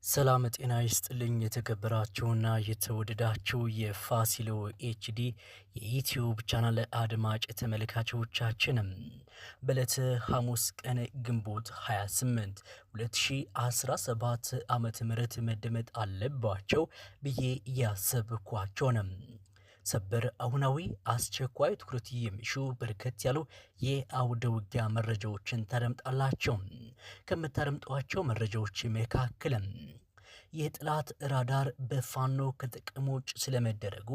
ሰላም ጤና ይስጥልኝ የተከበራችሁና የተወደዳችሁ የፋሲሎ ኤችዲ የዩቲዩብ ቻናል አድማጭ ተመልካቾቻችንም በዕለተ ሐሙስ ቀን ግንቦት 28 2017 ዓመተ ምህረት መደመጥ አለባቸው ብዬ ያሰብኳቸው ነው። ሰበር አሁናዊ አስቸኳይ ትኩረት የሚሹ በርከት ያሉ የአውደ ውጊያ መረጃዎችን ታደምጣላችሁ። ከምታደምጧቸው መረጃዎች መካከል የጠላት ራዳር በፋኖ ከጥቅም ውጭ ስለመደረጉ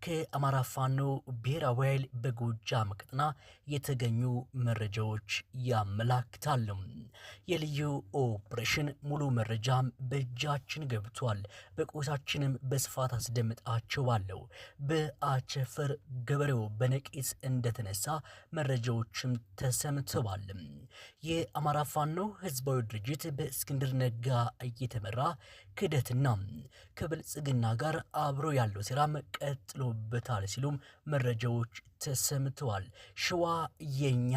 ከአማራ ፋኖ ብሔራዊ ኃይል በጎጃም ቀጠና የተገኙ መረጃዎች ያመላክታሉ። የልዩ ኦፕሬሽን ሙሉ መረጃም በእጃችን ገብቷል። በቆይታችንም በስፋት አስደምጣችኋለሁ። በአቸፈር ገበሬው በነቂስ እንደተነሳ መረጃዎችም ተሰምተዋል። የአማራ ፋኖ ህዝባዊ ድርጅት በእስክንድር ነጋ እየተመራ ክደትና ከብልጽግና ጋር አብሮ ያለው ሴራም ቀጥሎበታል ሲሉም መረጃዎች ተሰምተዋል። ሸዋ የኛ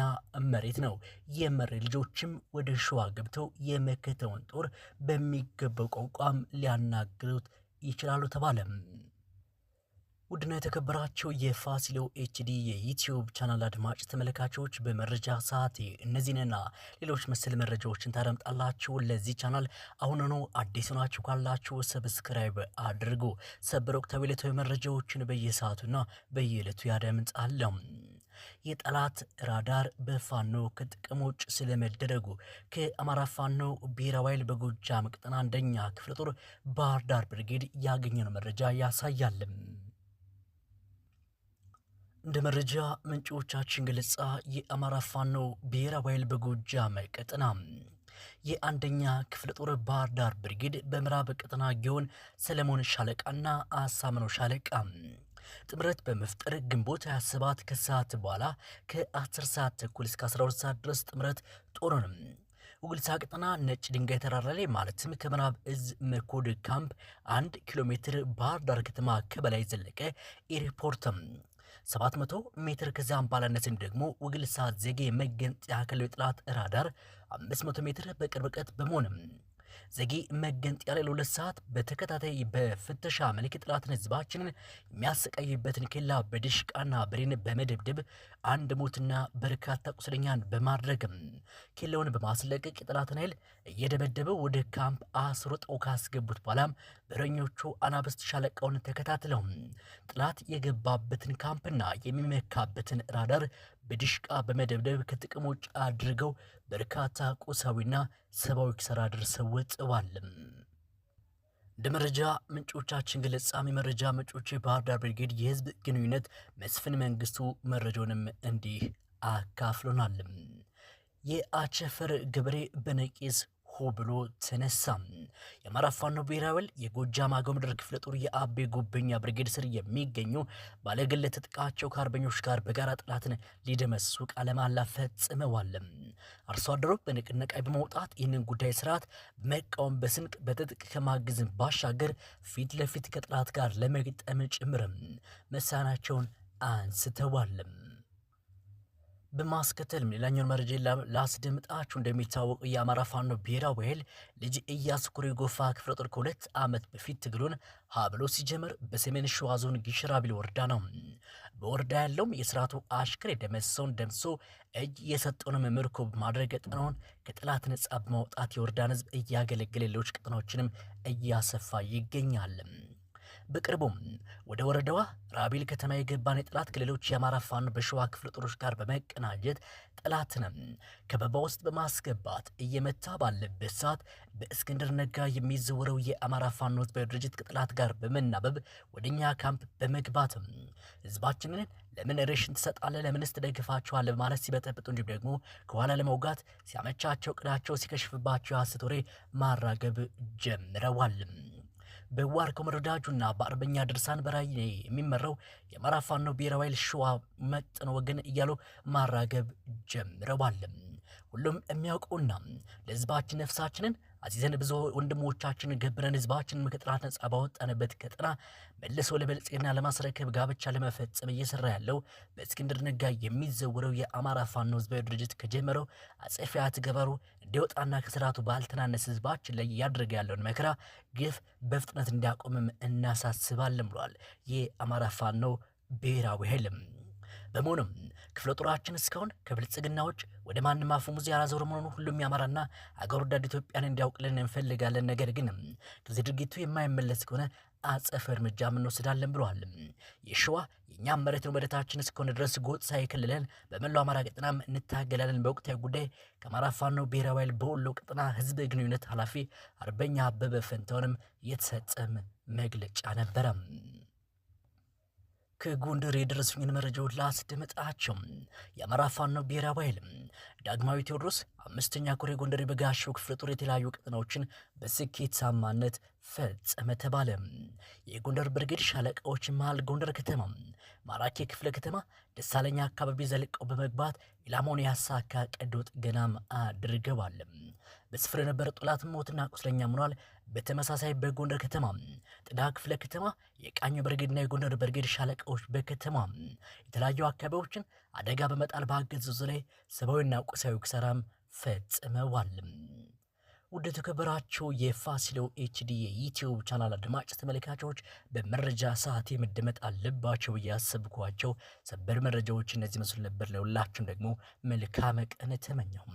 መሬት ነው፣ የመሬት ልጆችም ወደ ሸዋ ገብተው የመከተውን ጦር በሚገባው ቋንቋም ሊያናግሩት ይችላሉ ተባለ። ውድና የተከበራቸው የፋሲሎ ኤችዲ የዩቲዩብ ቻናል አድማጭ ተመልካቾች በመረጃ ሰዓት እነዚህንና ሌሎች መሰል መረጃዎችን ታደምጣላችሁ። ለዚህ ቻናል አሁን ነው አዲስ ናችሁ ካላችሁ ሰብስክራይብ አድርጉ። ሰበር ወቅታዊ ዕለታዊ መረጃዎችን በየሰዓቱና በየዕለቱ ያደምጣለሁ። የጠላት ራዳር በፋኖ ከጥቅም ውጭ ስለመደረጉ ከአማራ ፋኖ ብሔራዊ ኃይል በጎጃም ቀጠና አንደኛ ክፍለ ጦር ባህር ዳር ብርጌድ ያገኘነው መረጃ ያሳያል። እንደ መረጃ ምንጮቻችን ገለጻ የአማራ ፋኖ ብሔራዊ ኃይል በጎጃም ቀጠና የአንደኛ ክፍለ ጦር ባህር ዳር ብርጌድ በምዕራብ ቀጠና ጊዮን ሰለሞን ሻለቃና አሳምነው ሻለቃ ጥምረት በመፍጠር ግንቦት 27 ከሰዓት በኋላ ከ10 ሰዓት ተኩል እስከ 12 ሰዓት ድረስ ጥምረት ጦሩንም ውግልሳ ቀጠና ነጭ ድንጋይ ተራራ ላይ ማለትም ከምዕራብ እዝ መኮድ ካምፕ 1 ኪሎ ሜትር ባህር ዳር ከተማ ከበላይ ዘለቀ ኤርፖርትም 700 ሜትር ከዛም ባላነስም ደግሞ ውግልሳ ዘጌ መገንጠያ ያከለው የጠላት ራዳር 500 ሜትር በቅርብ ርቀት በመሆንም ዘጌ መገንጠያ ላይ ለ2 ሰዓት በተከታታይ በፍተሻ መልክ ጠላትን ህዝባችንን የሚያሰቃይበትን ኬላ በድሽቃና ብሬን በመደብደብ አንድ ሞትና በርካታ ቁስለኛን በማድረግም ኬላውን በማስለቀቅ የጠላትን ኃይል እየደበደበው ወደ ካምፕ አስሮጠው ካስገቡት በኋላም በረኞቹ አናብስት ሻለቃውን ተከታትለው ጠላት የገባበትን ካምፕና የሚመካበትን ራዳር በድሽቃ በመደብደብ ከጥቅም ውጭ አድርገው በርካታ ቁሳዊና ሰብአዊ ኪሳራ ደርሰዋል። እንደ መረጃ ምንጮቻችን ገለጻም የመረጃ ምንጮች ባህር ዳር ብርጌድ የህዝብ ግንኙነት መስፍን መንግስቱ መረጃውንም እንዲህ አካፍሎናል። የአቸፈር ገበሬ በነቂስ ሆ ብሎ ተነሳ። የአማራ ፋኖ ብሔራዊ ኃይል የጎጃም አገው ምድር ክፍለ ጦር የአቤ ጉበኛ ብርጌድ ስር የሚገኙ ባለግል ትጥቃቸው ከአርበኞች ጋር በጋራ ጠላትን ሊደመስሱ ቃለ መሃላ ፈጽመዋል። አርሶ አደሩ በንቅናቄ በመውጣት ይህንን ጉዳይ ስርዓት በመቃወም በስንቅ በትጥቅ ከማግዝም ባሻገር ፊት ለፊት ከጠላት ጋር ለመግጠም ጭምርም መሳናቸውን አንስተዋል። በማስከተልም ሌላኛውን መረጃ ላስደምጣችሁ። እንደሚታወቀው የአማራ ፋኖ ብሔራዊ ኃይል ልጅ ኢያሱ ኩሪ ጎፋ ክፍለ ጦር ከ2 ዓመት በፊት ትግሉን ሀብሎ ሲጀምር በሰሜን ሸዋ ዞን ጊሽራቢል ወረዳ ነው። በወረዳ ያለውም የስርዓቱ አሽከር የደመሰውን ደምሶ እጅ የሰጠውን ምርኮ በማድረግ ቀጠናውን ከጠላት ነጻ በማውጣት የወረዳን ህዝብ እያገለገለ ሌሎች ቀጠናዎችንም እያሰፋ ይገኛል። በቅርቡም ወደ ወረዳዋ ራቢል ከተማ የገባን የጠላት ክልሎች የአማራ ፋኖ በሸዋ ክፍለ ጦሮች ጋር በመቀናጀት ጠላትንም ከበባ ውስጥ በማስገባት እየመታ ባለበት ሰዓት በእስክንድር ነጋ የሚዘወረው የአማራ ፋኖ ህዝባዊ ድርጅት ከጠላት ጋር በመናበብ ወደኛ ካምፕ በመግባትም ህዝባችንን ለምን ሬሽን ትሰጣለህ፣ ለምንስ ትደግፋቸዋለህ በማለት ሲበጠብጡ እንዲሁም ደግሞ ከኋላ ለመውጋት ሲያመቻቸው ቅዳቸው ሲከሽፍባቸው የሐሰት ወሬ ማራገብ ጀምረዋል። በዋርኮ መረዳጁና በአርበኛ ድርሳን በራይ የሚመራው የአማራ ፋኖ ብሔራዊ ኃይል ሸዋ መጥኖ ወገን እያሉ ማራገብ ጀምረዋል። ሁሉም የሚያውቀውና ለህዝባችን ነፍሳችንን አዚዘን ብዙ ወንድሞቻችን ገብረን ህዝባችን ከጠላት ነጻ ባወጣንበት ቀጠና መልሶ ለበልጽግና ለማስረከብ ጋብቻ ለመፈጸም እየሰራ ያለው በእስክንድር ነጋ የሚዘወረው የአማራ ፋኖ ህዝባዊ ድርጅት ከጀመረው አጼ ፍያት ገበሩ እንዲወጣና ከስርዓቱ ባልተናነሰ ህዝባችን ላይ እያደረገ ያለውን መከራ ግፍ በፍጥነት እንዲያቆምም እናሳስባለን ብሏል የአማራ ፋኖ ብሔራዊ ኃይልም። በመሆኑም ክፍለ ጦራችን እስካሁን ከብልጽግና ውጭ ወደ ማንም አፈሙዝ ያላዞረ መሆኑን ሁሉም ያማራና አገር ወዳድ ኢትዮጵያን እንዲያውቅልን እንፈልጋለን። ነገር ግን ከዚህ ድርጊቱ የማይመለስ ከሆነ አጸፋ እርምጃ እንወስዳለን ብለዋል። የሸዋ የእኛም መሬት ነው መሬታችን እስከሆነ ድረስ ጎጥ ሳይከልለን በመላው አማራ ቀጠናም እንታገላለን። በወቅታዊ ጉዳይ ከአማራ ፋኖ ብሔራዊ ኃይል በወሎ ቀጠና ህዝብ ግንኙነት ኃላፊ አርበኛ አበበ ፈንታውንም የተሰጠም መግለጫ ነበረ። ከጎንደር የደረሱኝን መረጃዎች ላስደምጣቸው። የአማራ ፋኖ ብሔራዊ ኃይል ዳግማዊ ቴዎድሮስ 5ኛ ኮር የጎንደር የበጋሻው ክፍለ ጦር የተለያዩ ቀጠናዎችን በስኬታማነት ፈጸመ ተባለ። የጎንደር ብርጌድ ሻለቃዎች መሃል ጎንደር ከተማ ማራኪ ክፍለ ከተማ ደሳለኛ አካባቢ ዘልቀው በመግባት ኢላማውን ያሳካ ቀዶ ጥገናም አድርገዋል። በስፍራው የነበረ ጠላት ሞትና ቁስለኛ ሆኗል። በተመሳሳይ በጎንደር ከተማ ጥዳ ክፍለ ከተማ የቃኝ ብርጌድና የጎንደር ብርጌድ ሻለቃዎች በከተማ የተለያዩ አካባቢዎችን አደጋ በመጣል በአገዛዙ ላይ ሰብአዊና ቁሳዊ ኪሳራም ፈጽመዋል። ውድ የተከበራችሁ የፋሲሎ ኤችዲ የዩቲዩብ ቻናል አድማጭ ተመልካቾች በመረጃ ሰዓት መደመጥ አለባቸው ያሰብኳቸው ሰበር መረጃዎች እነዚህ መስሉ ነበር። ለሁላችሁም ደግሞ መልካም ቀን ተመኘሁ።